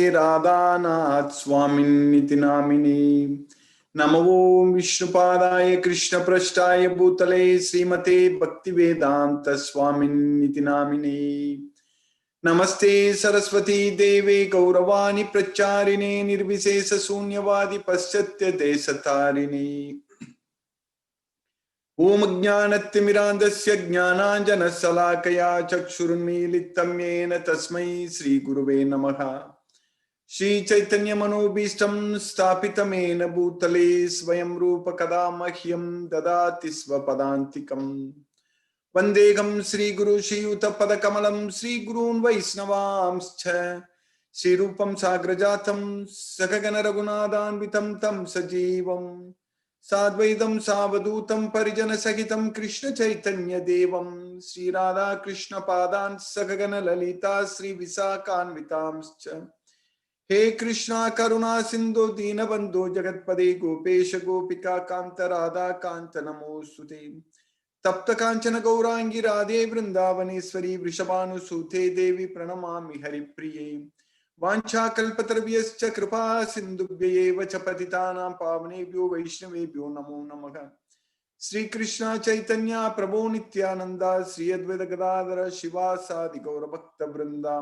राधानाथ स्वामिन्निति नामिने नमो ओं विष्णुपादाय कृष्णपृष्ठाय भूतले श्रीमते भक्तिवेदांत स्वामिन्निति नामिने नमस्ते सरस्वती देवे गौरवाणी प्रचारिणे निर्विशेष शून्यवादी पश्चात्य देशतारिणे ओम ज्ञानतिमिरान्धस्य ज्ञानाञ्जनशलाकया चक्षुरुन्मीलितं येन तस्मै श्रीगुरुवे नमः। श्री चैतन्य मनोभीष्टं स्थापितमेन भूतले स्वयं रूप कदा मह्यं ददाति स्वपदान्तिकम् वन्देहं श्रीगुरु श्रीयुतपदकमलं श्रीगुरून् वैष्णवांश्च श्रीरूपं साग्रजातं सगगन रघुनाथान्वितं तं सजीवम् साद्वैतं सावधूतं परिजन सहितं कृष्ण चैतन्य देवं श्री राधा कृष्ण पादान् सगगन ललिता श्री विशाखान्वितांश्च हे कृष्णा करुणा सिंधु दीनबंधु जगत्पदे गोपेश गोपिका कांत राधा कांत नमोस्तुते तप्त कांचन गौरांगी राधे वृंदावनेश्वरी वृषभानुसूते देवी प्रणमामि हरिप्रिये वाञ्छाकल्पतरुभ्यश्च कृपा सिन्धुभ्यैव च पतितानां पावनेभ्यो वैष्णवेभ्यो नमो नमः। श्री कृष्ण चैतन्य प्रभो नित्यानंद श्री अद्वैत गदाधर शिवासादि गौर भक्त वृंदा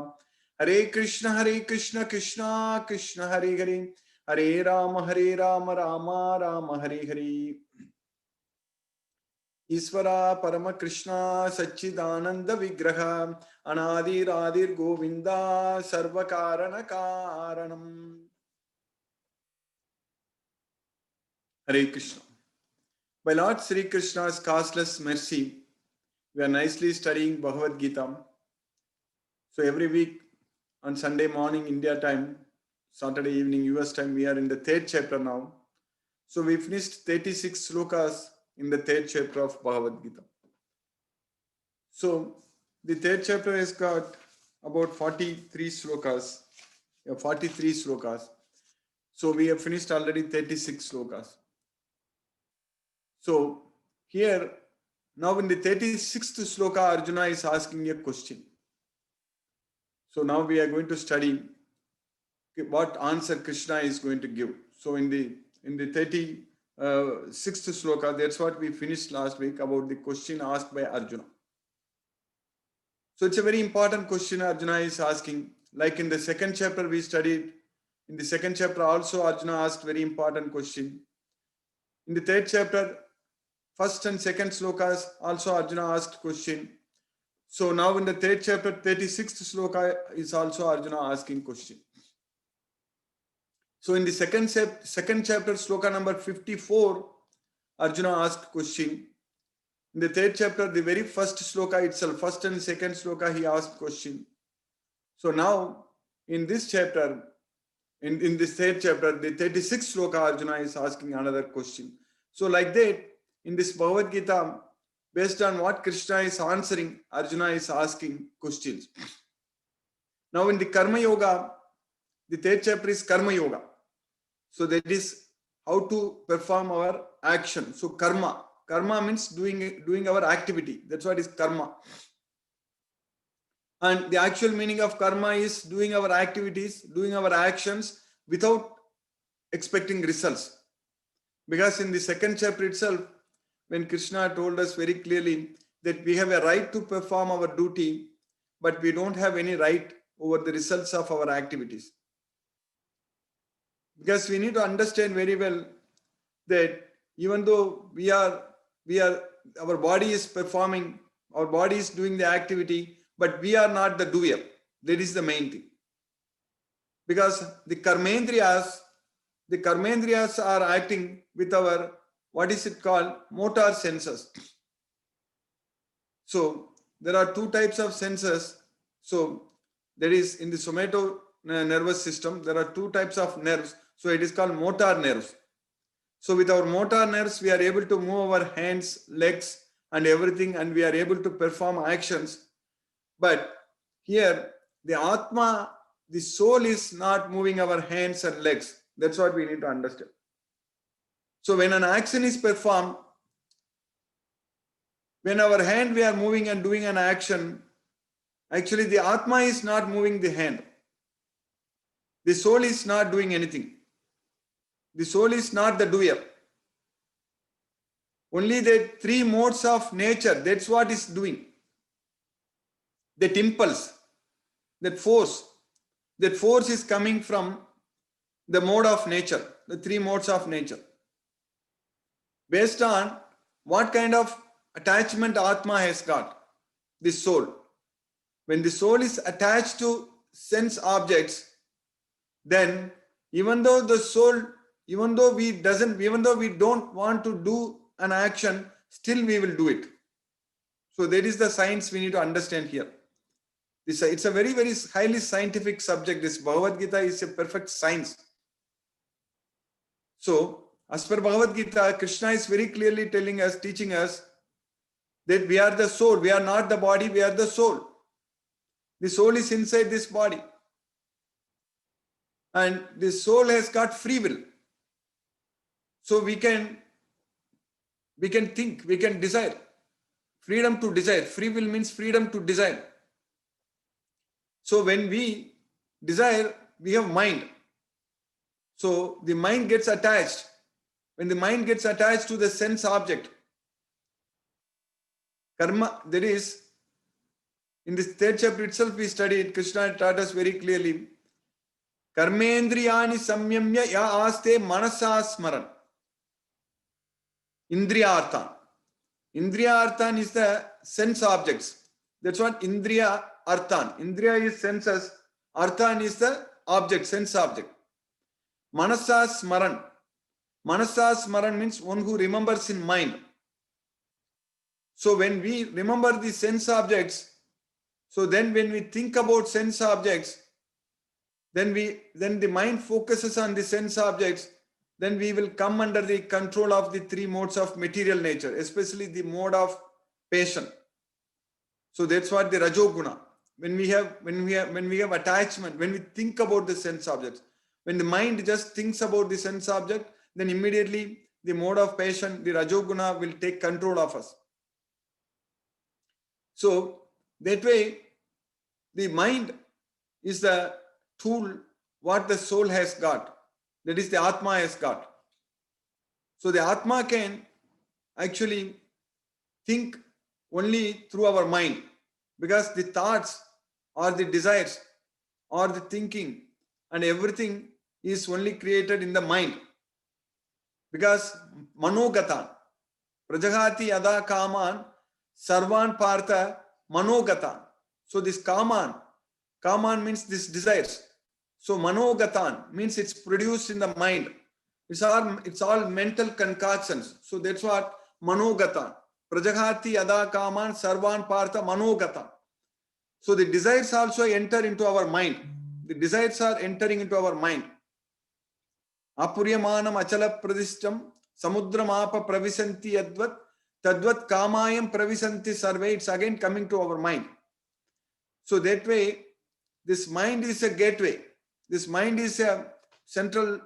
हरे कृष्ण कृष्ण कृष्ण हरे हरे हरे राम राम राम हरे हरे। ईश्वरा परम कृष्णा सच्चिदानंद विग्रह अनादिरादिर गोविंदा सर्व कारण कारणम। हरे Krishna. By Lord Sri Krishna's causeless mercy, we are nicely studying Bhagavad Gita. So every week on Sunday morning India time, Saturday evening US time, we are in the third chapter now. So we finished 36 slokas in the third chapter of Bhagavad Gita. So the third chapter has got about 43 slokas. 43 slokas. So we have finished already 36 slokas. So here, now in the 36th sloka, Arjuna is asking a question. So now we are going to study what answer Krishna is going to give. So in the 36th sloka, that's what we finished last week about the question asked by Arjuna. So it's a very important question Arjuna is asking. Like in the second chapter we studied, in the second chapter also Arjuna asked very important question. In the third chapter, first and second slokas also Arjuna asked question. So now in the third chapter, 36th sloka is also Arjuna asking question. So in the second chapter, sloka number 54, Arjuna asked question. In the third chapter, the very first sloka itself, first and second sloka, he asked question. So now in this chapter, in this third chapter, the 36th sloka, Arjuna is asking another question. So like that, in this Bhagavad Gita, based on what Krishna is answering, Arjuna is asking questions. Now in the Karma Yoga, the third chapter is Karma Yoga. So that is how to perform our action. So karma means doing our activity. That's what is karma. And the actual meaning of karma is doing our activities, doing our actions without expecting results. Because in the second chapter itself, when Krishna told us very clearly that we have a right to perform our duty, but we don't have any right over the results of our activities. Because we need to understand very well that even though our body is performing, our body is doing the activity, but we are not the doer. That is the main thing. Because the karmendriyas are acting with our, what is it called, motor senses. So there are two types of senses. So there is in the somato nervous system, there are two types of nerves. So it is called motor nerves. So with our motor nerves, we are able to move our hands, legs, and everything, and we are able to perform actions. But here, the Atma, the soul is not moving our hands and legs. That's what we need to understand. So when an action is performed, when our hand we are moving and doing an action, actually the Atma is not moving the hand. The soul is not doing anything. The soul is not the doer. Only the three modes of nature, that's what is doing. That impulse, that force is coming from the mode of nature, the three modes of nature. Based on what kind of attachment Atma has got, the soul. When the soul is attached to sense objects, then even though the soul, even though we don't want to do an action, still we will do it. So that is the science we need to understand here. It's a very, very highly scientific subject. This Bhagavad Gita is a perfect science. So as per Bhagavad Gita, Krishna is very clearly telling us, teaching us that we are the soul. We are not the body, we are the soul. The soul is inside this body. And the soul has got free will. So we can think, we can desire. Freedom to desire. Free will means freedom to desire. So when we desire, we have mind. So the mind gets attached. When the mind gets attached to the sense object, karma, there is, in this third chapter itself we studied, Krishna taught us very clearly, Karmendriyani samyamya ya aste manasa smaran. Indriya arthan. Indriya arthan is the sense objects. That's what Indriya arthan. Indriya is senses. Arthan is the object, sense object. Manasa smaran. Manasa smaran means one who remembers in mind. So when we remember the sense objects, so then when we think about sense objects, then the mind focuses on the sense objects, then we will come under the control of the three modes of material nature, especially the mode of passion. So that's what the Rajoguna. When we have attachment, when we think about the sense objects, when the mind just thinks about the sense object, then immediately the mode of passion, the Rajoguna, will take control of us. So that way, the mind is the tool what the soul has got. That is the Atma has got. So the Atma can actually think only through our mind, because the thoughts or the desires or the thinking and everything is only created in the mind. Because manogatan, prajahati yada kaman, sarvan partha manogatan. So this kaman means this desires. So manogatan means it's produced in the mind. It's all mental concoctions. So that's what manogatan. Prajahati yada kaman sarvan partha manogatan. So the desires also enter into our mind. The desires are entering into our mind. Apuryamanam achala pradishtam samudramapa pravisanti yadvat tadvat kamayam pravisanti sarve. It's again coming to our mind. So that way, this mind is a gateway. This mind is a central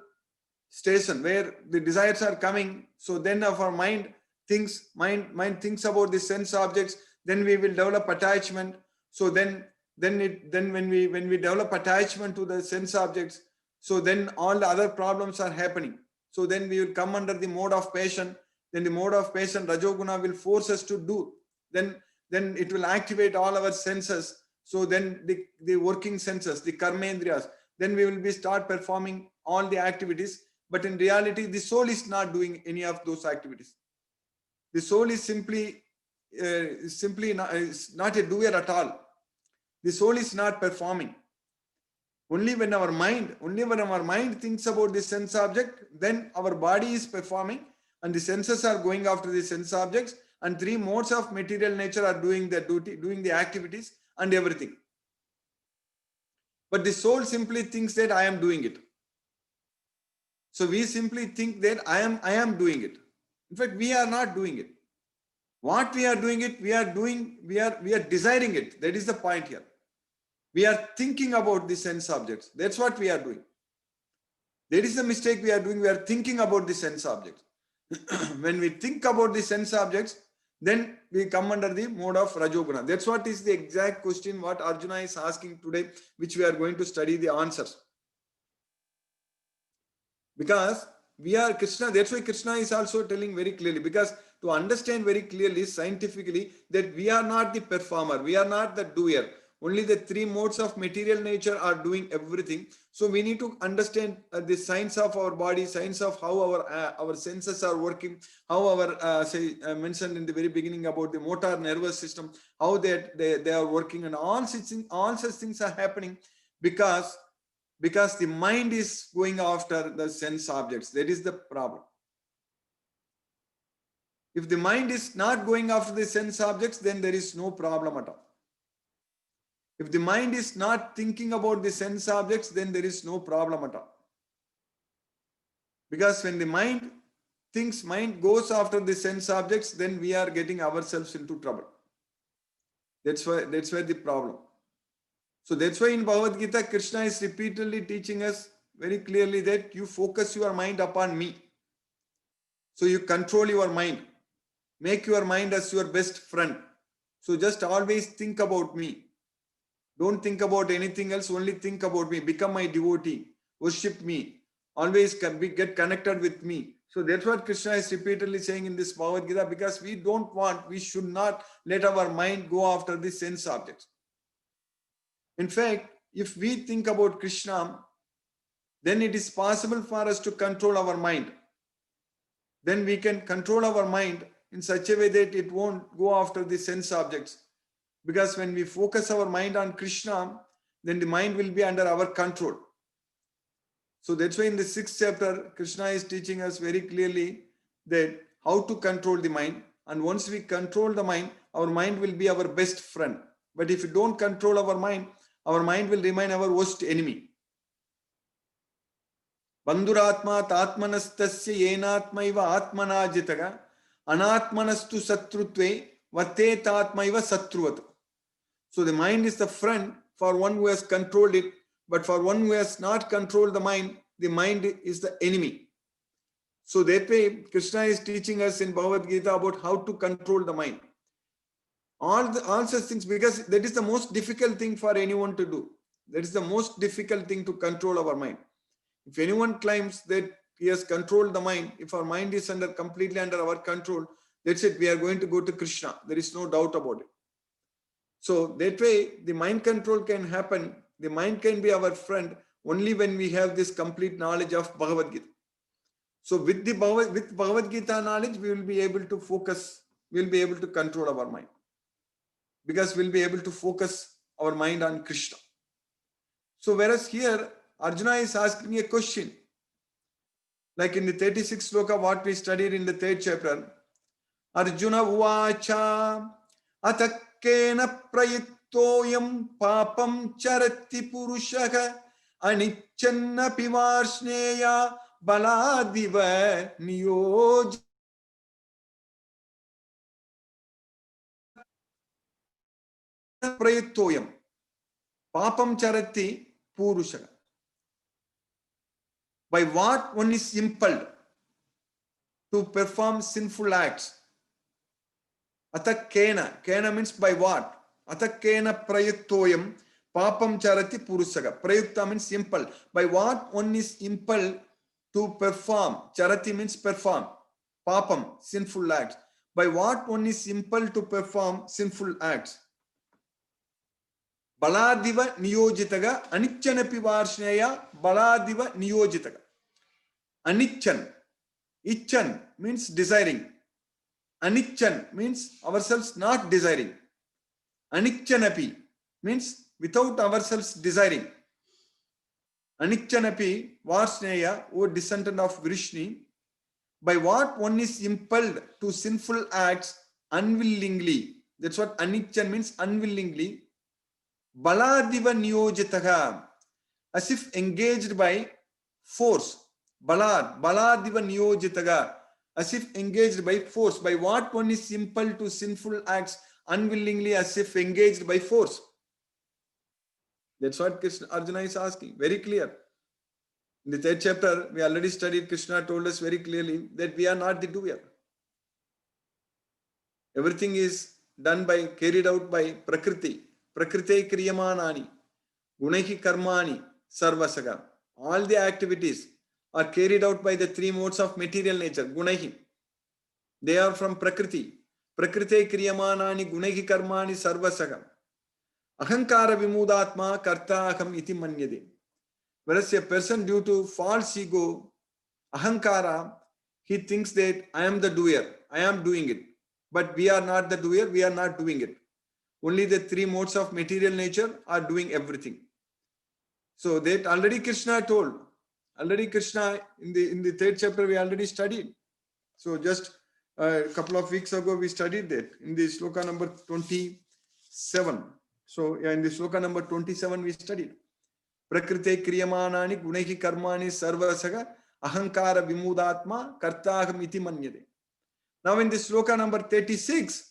station where the desires are coming. So then our mind thinks about the sense objects. Then we will develop attachment. So then when we develop attachment to the sense objects, so then all the other problems are happening. So then we will come under the mode of passion. Then the mode of passion, Rajoguna, will force us to do. Then it will activate all our senses. So then the working senses, the karmendriyas, then we will start performing all the activities. But in reality, the soul is not doing any of those activities. The soul is simply not a doer at all. The soul is not performing. Only when our mind thinks about the sense object, then our body is performing and the senses are going after the sense objects, and three modes of material nature are doing their duty, doing the activities and everything. But the soul simply thinks that I am doing it. So we simply think that I am doing it. In fact, we are not doing it. What we are doing it, we are desiring it. That is the point here. We are thinking about the sense objects. That's what we are doing. That is the mistake we are doing. We are thinking about the sense objects. When we think about the sense objects, then we come under the mode of Rajoguna. That's what is the exact question what Arjuna is asking today, which we are going to study the answers. Because we are Krishna. That's why Krishna is also telling very clearly, because to understand very clearly scientifically that we are not the performer, we are not the doer. Only the three modes of material nature are doing everything. So we need to understand the science of our body, science of how our senses are working, how our mentioned in the very beginning about the motor nervous system, how they are working, and all such things are happening because the mind is going after the sense objects. That is the problem. If the mind is not going after the sense objects, then there is no problem at all. If the mind is not thinking about the sense objects, then there is no problem at all. Because when the mind thinks, mind goes after the sense objects, then we are getting ourselves into trouble. That's where the problem. So that's why in Bhagavad Gita, Krishna is repeatedly teaching us very clearly that you focus your mind upon me. So you control your mind. Make your mind as your best friend. So just always think about me. Don't think about anything else, only think about me. Become my devotee. Worship me. Always get connected with me. So that's what Krishna is repeatedly saying in this Bhagavad Gita, because we should not let our mind go after the sense objects. In fact, if we think about Krishna, then it is possible for us to control our mind. Then we can control our mind in such a way that it won't go after the sense objects. Because when we focus our mind on Krishna, then the mind will be under our control. So that's why in the 6th chapter, Krishna is teaching us very clearly that how to control the mind. And once we control the mind, our mind will be our best friend. But if we don't control our mind will remain our worst enemy. Bandhuratma tatmanastasya yenatmaiva atmanajitaga anatmanastu satrutve vate tatmaiva satruvat. So the mind is the friend for one who has controlled it, but for one who has not controlled the mind is the enemy. So that way, Krishna is teaching us in Bhagavad Gita about how to control the mind. All such things, because that is the most difficult thing for anyone to do. That is the most difficult thing, to control our mind. If anyone claims that he has controlled the mind, if our mind is completely under our control, that's it, we are going to go to Krishna. There is no doubt about it. So that way, the mind control can happen. The mind can be our friend only when we have this complete knowledge of Bhagavad Gita. So with Bhagavad Gita knowledge, we will be able to focus, we will be able to control our mind. Because we'll be able to focus our mind on Krishna. So whereas here, Arjuna is asking a question. Like in the 36th sloka, what we studied in the 3rd chapter. Arjuna uvacha atakkena prayittoyam papam charati purushaka anichanna pivarsneya baladiva niyoj. Prayittoyam papam charati purushaka. By what one is impelled to perform sinful acts. Atakkena. Kena means by what? Atakkena prayuttoyam papam charati purushaka. Prayutta means impelled. By what one is impelled to perform. Charati means perform. Papam, sinful acts. By what one is impelled to perform sinful acts. Baladiva niyojitaga anichanapi varshneya baladiva niyojitaga. Anichan. Ichan means desiring. Anichan means ourselves not desiring. Anichanapi means without ourselves desiring. Anichanapi Varsneya, O descendant of Vrishni, by what one is impelled to sinful acts unwillingly. That's what Anichan means, unwillingly. Baladiva niyojitaga, as if engaged by force. Baladiva niyojitaga, as if engaged by force. By what one is impelled to sinful acts unwillingly, as if engaged by force. That's what Arjuna is asking. Very clear. In the 3rd chapter, we already studied, Krishna told us very clearly that we are not the doer. Everything is carried out by Prakriti. Prakriti kriyamanani, gunahi karmani, sarvasaga. All the activities, are carried out by the three modes of material nature, gunahi. They are from Prakriti. Prakrite kriyamanani gunahi karmani sarvasagam. Ahankara vimudatma karta aham iti manyade. Whereas a person due to false ego, ahankara, he thinks that I am the doer, I am doing it. But we are not the doer, we are not doing it. Only the three modes of material nature are doing everything. So that already Krishna told. Already Krishna in the third chapter we already studied. So just a couple of weeks ago we studied that in the sloka number 27. So yeah, in the sloka number 27 we studied. Prakrite kriyamanani gunehi karmani sarvasaga ahankara vimudatma kartaham iti manyade. Now in the sloka number 36,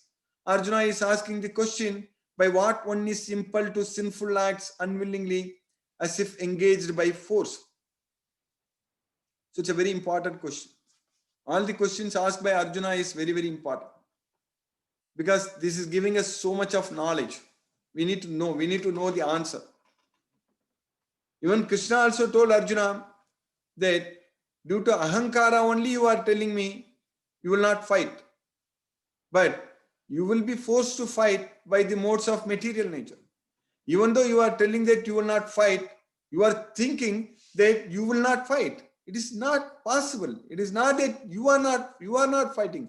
Arjuna is asking the question, by what one is impelled to sinful acts unwillingly as if engaged by force? So it's a very important question. All the questions asked by Arjuna is very, very important. Because this is giving us so much of knowledge. We need to know the answer. Even Krishna also told Arjuna that due to ahankara only you are telling me you will not fight. But you will be forced to fight by the modes of material nature. Even though you are telling that you will not fight, you are thinking that you will not fight. It is not possible. It is not that you are not fighting,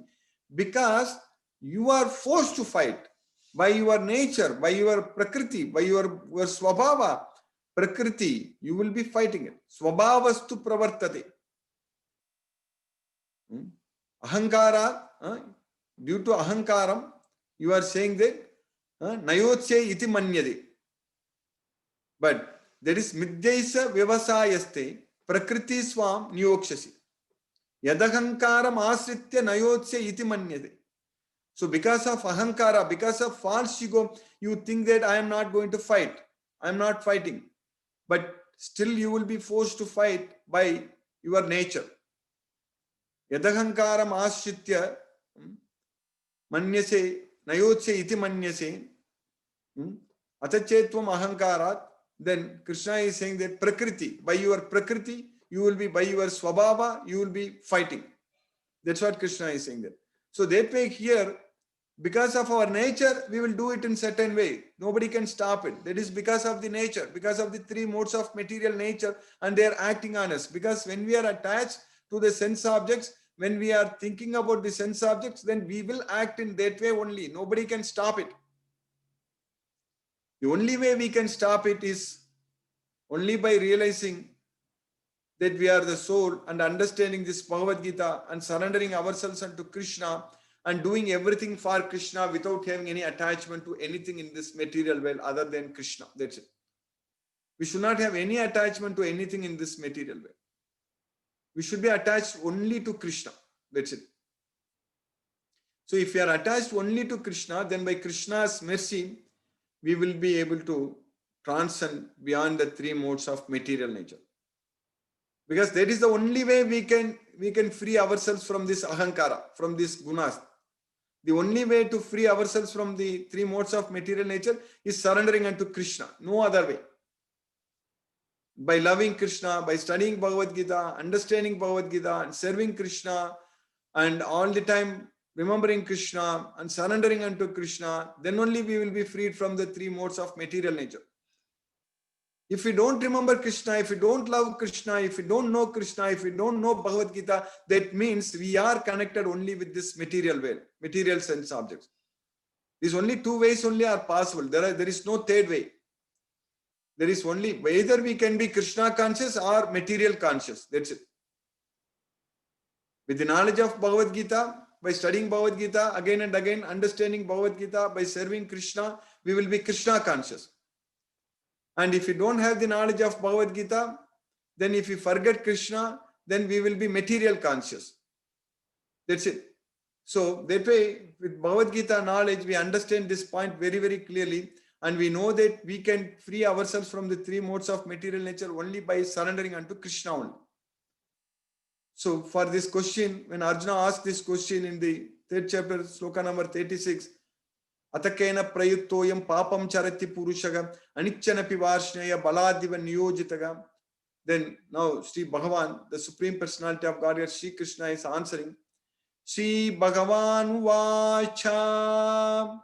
because you are forced to fight by your nature, by your prakriti, by your swabhava. Prakriti, you will be fighting it. Swabhavastu pravartate. Ahankara, due to ahankaram, you are saying that nayotsya iti manyade. But there is midyaisa vyavasayaste prakriti swam niyokshasi. Yadahankaram asritya nayotsya iti manyade. So because of ahankara, because of false ego, you think that I am not going to fight. I am not fighting. But still you will be forced to fight by your nature. Yadahankaram asritya manyase nayotsya iti manyase atachetvam ahankarat. Then Krishna is saying that prakriti, by your prakriti, you will be, by your swabhava, you will be fighting. That's what Krishna is saying there. So that way here, because of our nature, we will do it in certain way. Nobody can stop it. That is because of the nature, because of the three modes of material nature, and they are acting on us. Because when we are attached to the sense objects, when we are thinking about the sense objects, then we will act in that way only. Nobody can stop it. The only way we can stop it is only by realizing that we are the soul and understanding this Bhagavad Gita and surrendering ourselves unto Krishna and doing everything for Krishna without having any attachment to anything in this material world other than Krishna. That's it. We should not have any attachment to anything in this material world. We should be attached only to Krishna. That's it. So if we are attached only to Krishna, then by Krishna's mercy, we will be able to transcend beyond the three modes of material nature. Because that is the only way we can free ourselves from this ahankara, from this gunas. The only way to free ourselves from the three modes of material nature is surrendering unto Krishna. No other way. By loving Krishna, by studying Bhagavad Gita, understanding Bhagavad Gita, and serving Krishna, and all the time remembering Krishna and surrendering unto Krishna, then only we will be freed from the three modes of material nature. If we don't remember Krishna, if we don't love Krishna, if we don't know Krishna, if we don't know Bhagavad Gita, that means we are connected only with this material world, material sense objects. These only two ways only are possible. There is no third way. There is only, either we can be Krishna conscious or material conscious. That's it. With the knowledge of Bhagavad Gita, by studying Bhagavad Gita again and again, understanding Bhagavad Gita, by serving Krishna, we will be Krishna conscious. And if we don't have the knowledge of Bhagavad Gita, then if we forget Krishna, then we will be material conscious. That's it. So that way, with Bhagavad Gita knowledge, we understand this point very, very clearly. And we know that we can free ourselves from the three modes of material nature only by surrendering unto Krishna only. So for this question, when Arjuna asked this question in the third chapter, sloka number 36, Atakena prayuttoyam papam charati purushaga anichanapi varshneya baladiva niyojitaga Then now Sri Bhagavan, the Supreme Personality of Godhead, Sri Krishna is answering. Sri Bhagavan Vacha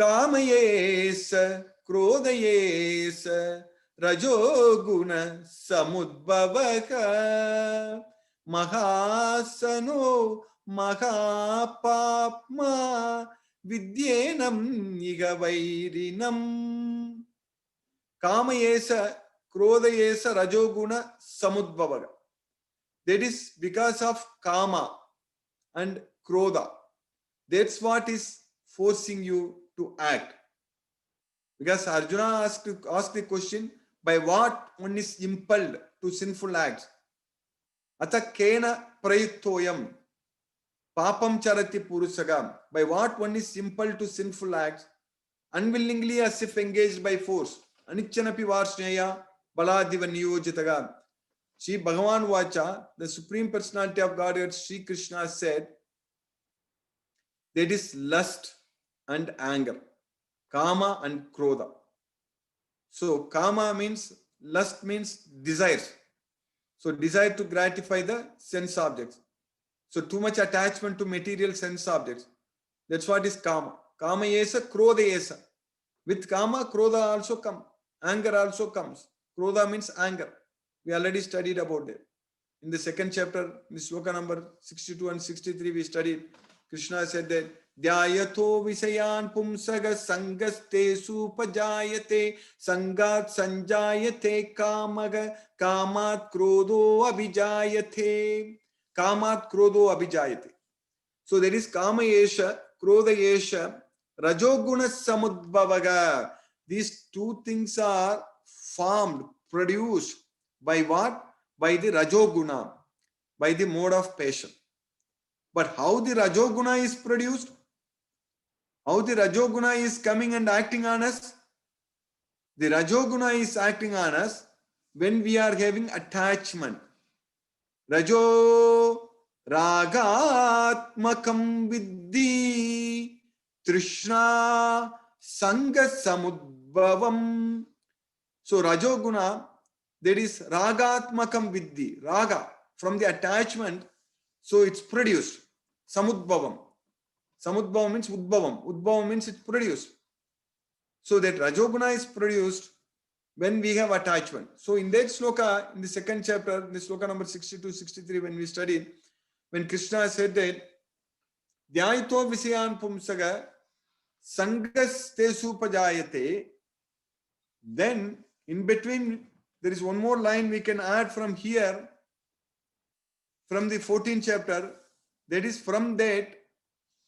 Kamayesa Krodayesa Rajoguna Samudbhavaka Mahasano Mahapapma Vidyenam Nigavairinam Kamayesa Krodayesa Rajoguna Samudbhavaga. That is because of Kama and Krodha. That's what is forcing you to act. Because Arjuna asked the question, by what one is impelled to sinful acts? Ata kena prayuttoyam papam charati purusagam. By what one is impelled to sinful acts, unwillingly as if engaged by force. Anichanapi varsneya baladiva niyojitagam. Sri Bhagavan Vacha, the Supreme Personality of Godhead, Sri Krishna said, that is lust and anger, kama and krodha. So kama means, lust means desires. So desire to gratify the sense objects. So too much attachment to material sense objects. That's what is kama. Kama yesa, krodha yesa. With kama, krodha also comes. Anger also comes. Krodha means anger. We already studied about it. In the second chapter, in the sloka number 62 and 63, we studied. Krishna said that Dhyayato Visayan Pumsaga Sangaste Supajayate Sangat Sanjayate Kamaga Kamat Krodho Abhijayate Kamat Krodho Abhijayate. So there is Kama Yesha, Krodha Yesha, Rajoguna Samudbhavaga. These two things are formed, produced by what? By the Rajoguna, by the mode of passion. But how the Rajoguna is produced? How the Rajoguna is coming and acting on us? The Rajoguna is acting on us when we are having attachment. Rajo Ragatmakam Viddhi Trishna Sanga Samudbhavam. So Rajoguna, that is Ragatmakam Viddhi. Raga, from the attachment, so it's produced. Samudbhavam. Samudbhavam means Udbhavam. Udbhavam means it's produced. So that Rajoguna is produced when we have attachment. So in that sloka, in the second chapter, in the sloka number 62, 63, when we studied, when Krishna said that, Dhyaito Visayan Pumsaga Sangas Te Supajayate, then in between, there is one more line we can add from here, from the 14th chapter, that is from that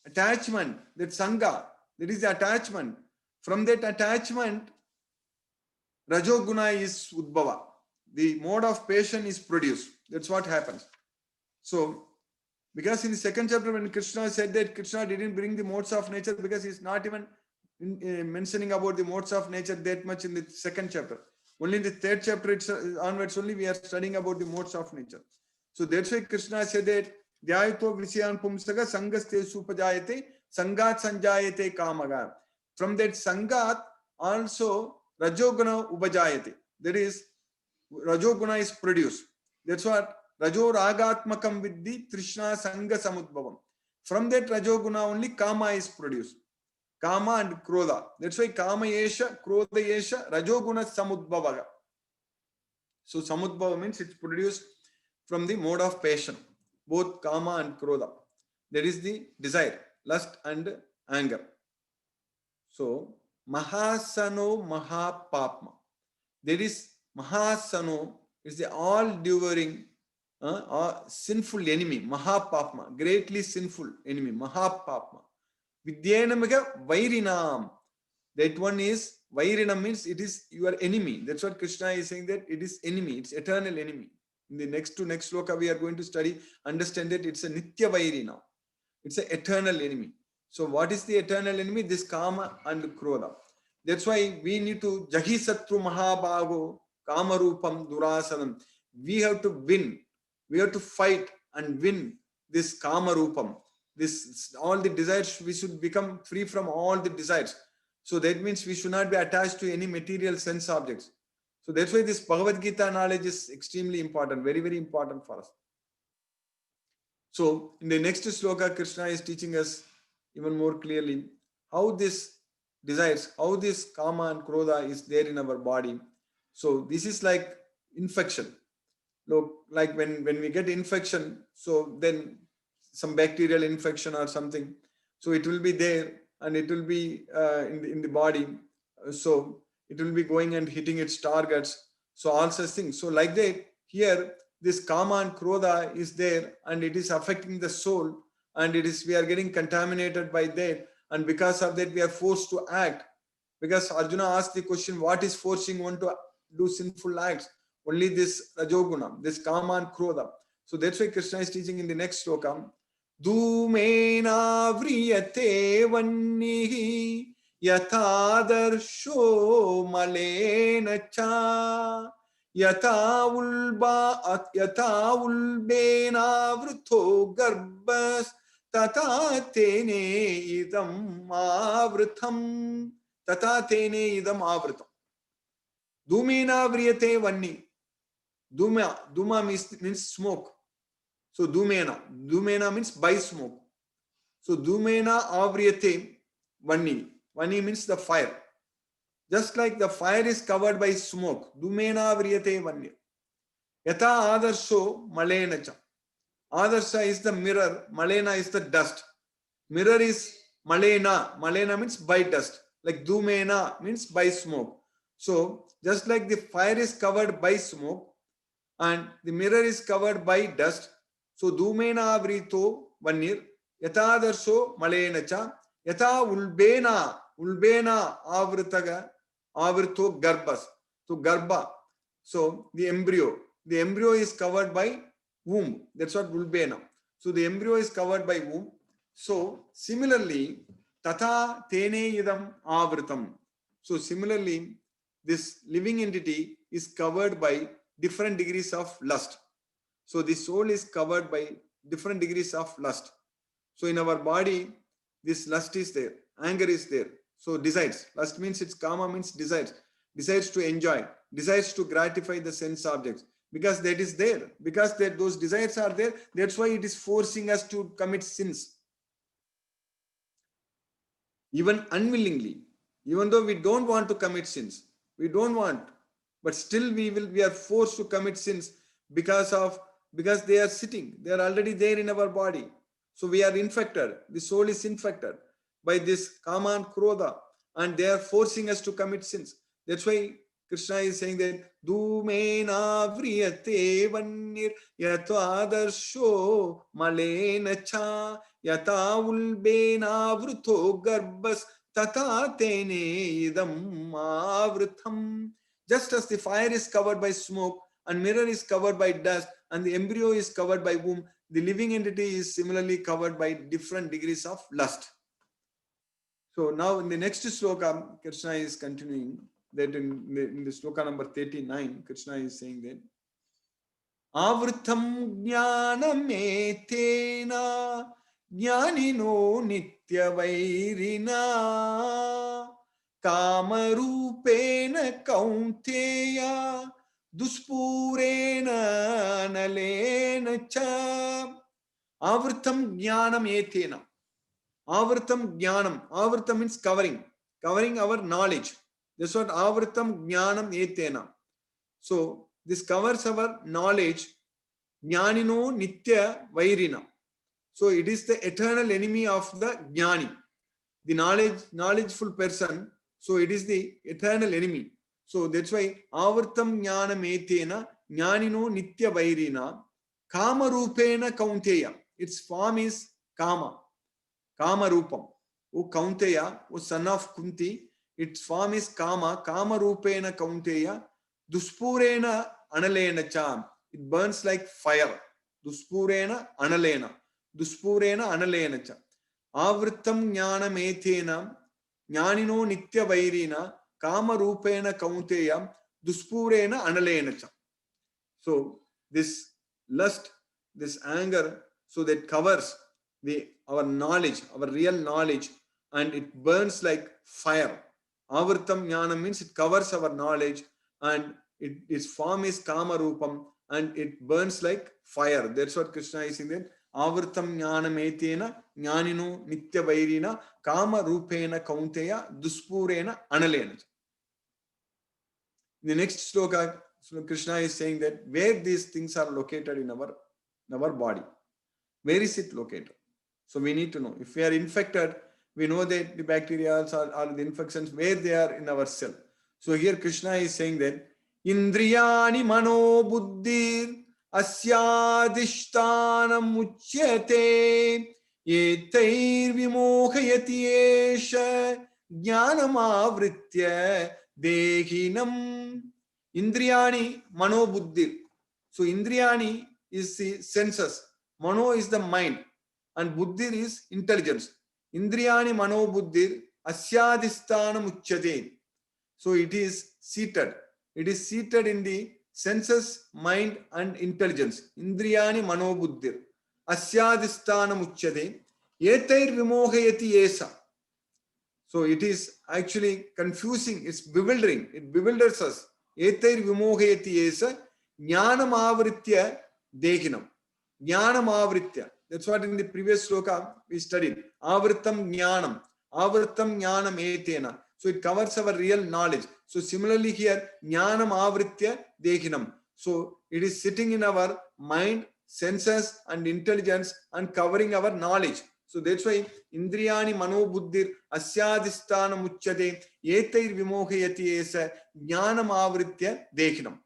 attachment, that Sangha, that is the attachment. From that attachment, Rajoguna is Udbhava. The mode of passion is produced. That's what happens. So, because in the second chapter, when Krishna said that Krishna didn't bring the modes of nature, because he's not even mentioning about the modes of nature that much in the second chapter. Only in the third chapter it's onwards only we are studying about the modes of nature. So that's why Krishna said that Dhyayato Visayan Pumsaga Sangaste Supajayate Sangat Sanjayate Kamaga. From that Sangat also Rajoguna Ubajayate. That is, Rajoguna is produced. That's what Rajo Ragatmakam Viddhi Trishna Sanga Samudbhavam. From that Rajoguna only Kama is produced. Kama and Krodha. That's why Kama Yesha, Krodha Yesha, Rajoguna Samudbhavaga. So Samudbhava means it's produced from the mode of passion, both Kama and Krodha. That is the desire, lust and anger. So Mahasano Mahapapma. There is Mahasano, is the all-devouring sinful enemy, Mahapapma, greatly sinful enemy, Mahapapma. Vidyenamaga Vairinam. That one is, Vairinam means it is your enemy. That's what Krishna is saying, that it is enemy, it's eternal enemy. In the next sloka we are going to study, understand that it's a Nitya Vairina. It's an eternal enemy. So what is the eternal enemy? This Kama and Krodha. That's why we need to Jahi Satru Mahabhago Kama Rupam Durasanam. We have to win. We have to fight and win this Kama Rupam. This, all the desires, we should become free from all the desires. So that means we should not be attached to any material sense objects. So that's why this Bhagavad Gita knowledge is extremely important, very, very important for us. So in the next sloka, Krishna is teaching us even more clearly how this desires, how this kama and krodha is there in our body. So this is like infection. Look, like when we get infection, so then some bacterial infection or something, so it will be there and it will be in the body. So it will be going and hitting its targets. So all such things. So like that, here this kama and krodha is there and it is affecting the soul, and we are getting contaminated by that, and because of that we are forced to act. Because Arjuna asked the question, what is forcing one to do sinful acts? Only this rajoguna, this kama and krodha. So that's why Krishna is teaching in the next sloka, Dhumena vriyate vannihi yatadarsho malena cha yata ulbena vrutho garbhas tata tene idam avrutham tata tene idam avrutham. Dhumena vriyate vanni. Duma means smoke. So Dhumena means by smoke. So Dhumena avriyate vanni. Vanni means the fire. Just like the fire is covered by smoke. Dhumena avriyate vanni. Yata adarsho malena cha. Adarsha is the mirror. Malena is the dust. Mirror is malena. Malena means by dust. Like Dhumena means by smoke. So just like the fire is covered by smoke and the mirror is covered by dust, so Dhumena avrito vanir yatadarsho malena cha yata ulbena avritaga avrito garbhas. So garbha, so the embryo is covered by womb. That's what ulbena. So the embryo is covered by womb. So similarly, tata tene idam avritam. So similarly, this living entity is covered by different degrees of lust. So the soul is covered by different degrees of lust. So in our body, this lust is there, anger is there. So desires. Lust means it's kama means desires. Desires to enjoy, desires to gratify the sense objects. Because that is there. Because those desires are there, that's why it is forcing us to commit sins. Even unwillingly, even though we don't want to commit sins, we don't want, but still we are forced to commit sins because they are sitting, they are already there in our body. So we are infected, the soul is infected by this kama and krodha, and they are forcing us to commit sins. That's why Krishna is saying that Dhumena vriyate vanir yato adarsho malena cha yata ulbena vrutho garbhas tata tene idam avrutham. Just as the fire is covered by smoke and mirror is covered by dust and the embryo is covered by womb, the living entity is similarly covered by different degrees of lust. So now in the next sloka, Krishna is continuing that in the sloka number 39, Krishna is saying that Avrutham jnanam etena jnanino nitya vairina kamarupena kaunteya duspurena nalena cha. Avrutham jnanam etena. Avritam jnanam. Avritam means covering our knowledge. That's what avritam jnanam etena. So this covers our knowledge. Jnanino nitya vairina. So it is the eternal enemy of the jnani, the knowledgeful person. So it is the eternal enemy. So that's why avartam jnanam etena jnanino nitya vairina kama rupena kaunteya. Its form is kama. Kama Rupam. O Kaunteya, O son of Kunti, its form is Kama. Kama Rupena Kaunteya. Duspurena Analena Cham. It burns like fire. Duspurena Analena. Duspurena Analena Cham. Avritam Jnana Metena. Jnanino Nitya Vairina. Kama Rupena Kaunteya. Duspurena Analena Cham. So this lust, this anger, so that covers our knowledge, our real knowledge, and it burns like fire. Avartam jnana means it covers our knowledge, and its form is Kama Rupam and it burns like fire. That's what Krishna is saying that. Avrtam jnanam etena jnanino nitya vairina Kama Rupena Kaunteya Duspurena Analena. In the next sloka, Krishna is saying that where these things are located in our body. Where is it located? So we need to know. If we are infected, we know that the bacteria or the infections, where they are in our cell. So here Krishna is saying that Indriyani mano buddhir asyadishtanam uchyate etair vimohayati esha jnanam avritya dehinam. Indriyani mano buddhir. So Indriyani is the senses. Mano is the mind and buddhir is intelligence. Indriyani mano buddhir asyadisthanam uchyate. So it is seated. It is seated in the senses, mind and intelligence. Indriyani mano buddhir asyadisthanam uchyate. Etair vimohayati esa. So it is actually confusing. It's bewildering. It bewilders us. Etair vimohayati esa jnanam avritya dehinam. Jnanam avritya. That's what in the previous sloka we studied. Avritam jnanam. Avritam jnanam etena. So it covers our real knowledge. So similarly here, jnanam avritya dehinam. So it is sitting in our mind, senses and intelligence and covering our knowledge. So that's why Indriyani mano buddhir asyadisthanam uchyate etair vimohayati esa jnanam avritya dehinam.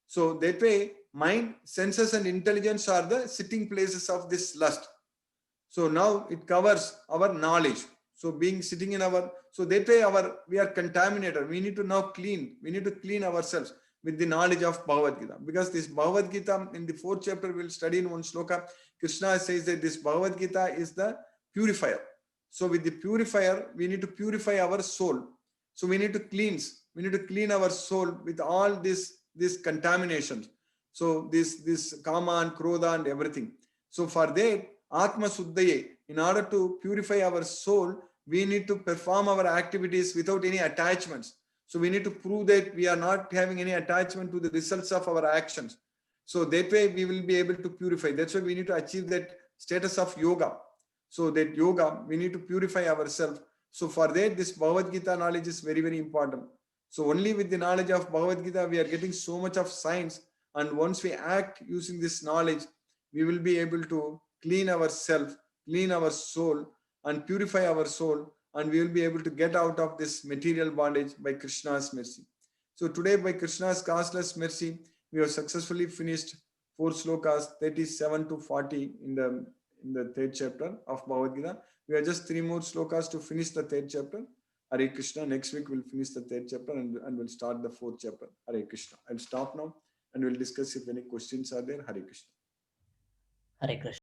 So that way, mind, senses and intelligence are the sitting places of this lust. So now it covers our knowledge. So being sitting in our, so that way we are contaminated. We need to now clean. We need to clean ourselves with the knowledge of Bhagavad Gita. Because this Bhagavad Gita in the 4th chapter we'll study in one sloka. Krishna says that this Bhagavad Gita is the purifier. So with the purifier, we need to purify our soul. So we need to cleanse. We need to clean our soul with all this contaminations. So this kama and krodha and everything. So for that, Atma Suddhaye, in order to purify our soul, we need to perform our activities without any attachments. So we need to prove that we are not having any attachment to the results of our actions. So that way we will be able to purify. That's why we need to achieve that status of yoga. So that yoga, we need to purify ourselves. So for that, this Bhagavad Gita knowledge is very, very important. So only with the knowledge of Bhagavad Gita, we are getting so much of science. And once we act using this knowledge, we will be able to clean ourselves, clean our soul and purify our soul. And we will be able to get out of this material bondage by Krishna's mercy. So today by Krishna's causeless mercy, we have successfully finished 4 slokas, 37 to 40 in the 3rd chapter of Bhagavad Gita. We have just 3 more slokas to finish the 3rd chapter. Hare Krishna. Next week we'll finish the 3rd chapter and we'll start the 4th chapter. Hare Krishna. I'll stop now and we'll discuss if any questions are there. Hare Krishna. Hare Krishna.